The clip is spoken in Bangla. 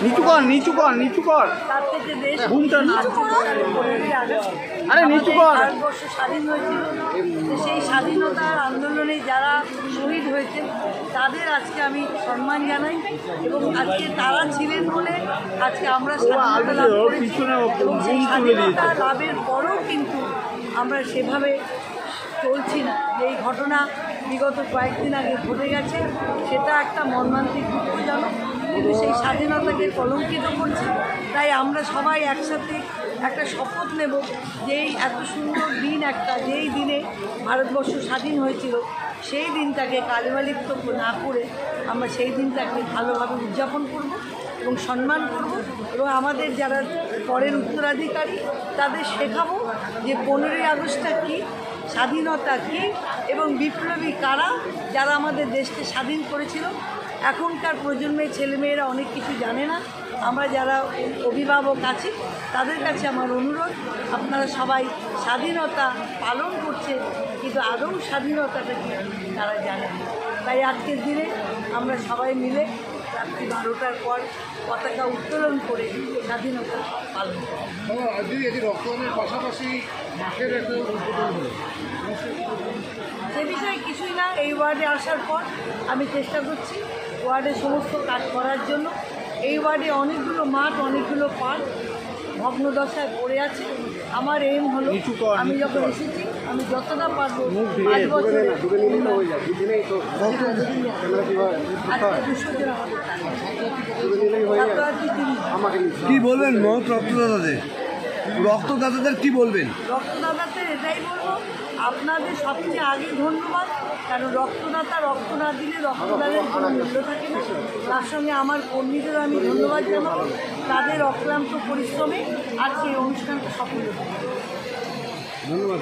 নিচু কর তার থেকে দেশ আরে নিচু কর। ভারতবর্ষ স্বাধীন হয়েছিল, সেই স্বাধীনতার আন্দোলনে যারা শহীদ হয়েছে তাদের আজকে আমি সম্মান জানাই এবং আজকে তারা ছিলেন বলে আজকে আমরা স্বাধীনতা লাভ করেছি এবং সেই স্বাধীনতা লাভের পরেও কিন্তু আমরা সেভাবে চলছি না। এই ঘটনা বিগত কয়েকদিন আগে ঘটে গেছে, সেটা একটা মর্মান্তিক দুঃখজনক, কিন্তু সেই স্বাধীনতাকে কলঙ্কিত করছে। তাই আমরা সবাই একসাথে একটা শপথ নেব যে এই এত সুন্দর দিন একটা, যেই দিনে ভারতবর্ষ স্বাধীন হয়েছিল সেই দিনটাকে কালিমালিপ্ত না করে আমরা সেই দিনটাকে ভালোভাবে উদযাপন করব এবং সম্মান করব এবং আমাদের যারা পরের উত্তরাধিকারী তাদের শেখাবো যে 15ই আগস্টটা কী, স্বাধীনতা কী এবং বিপ্লবী কারা যারা আমাদের দেশকে স্বাধীন করেছিল। এখনকার প্রজন্মের ছেলেমেয়েরা অনেক কিছু জানে না। আমরা যারা অভিভাবক আছি তাদের কাছে আমার অনুরোধ, আপনারা সবাই স্বাধীনতা পালন করছে কিন্তু আদৌ স্বাধীনতাটা কি তারা জানেন না। তাই আজকের দিনে আমরা সবাই মিলে রাত্রি 12টার পর পতাকা উত্তোলন করে স্বাধীনতা পালন করি। রক্তদানের পাশাপাশি মাঠের একটা সে বিষয়ে কিছুই না। এই ওয়ার্ডে আসার পর আমি চেষ্টা করছি ওয়ার্ডে সমস্ত কাজ করার জন্য। এই ওয়ার্ডে অনেকগুলো মাঠ, অনেকগুলো পার্ক ভগ্নদশায় পড়ে আছে। আমার এইম হলো আমি যখন এসেছি আমি যতটা পারবো 5 বছরে কি বলবেন মহৎ রক্তদাতাদের? রক্তদাতাদের কি বলবেন? রক্তদাতাদের এটাই বলবো, আপনাদের সবচেয়ে আগে ধন্যবাদ, কারণ রক্তদাতা রক্ত না দিলে রক্তদানের কোনো মূল্য থাকে না। তার সঙ্গে আমার কর্মীদেরও আমি ধন্যবাদ জানাবো, তাদের অক্লান্ত পরিশ্রমে আজকে এই অনুষ্ঠানটা সফল হয়েছে। ধন্যবাদ।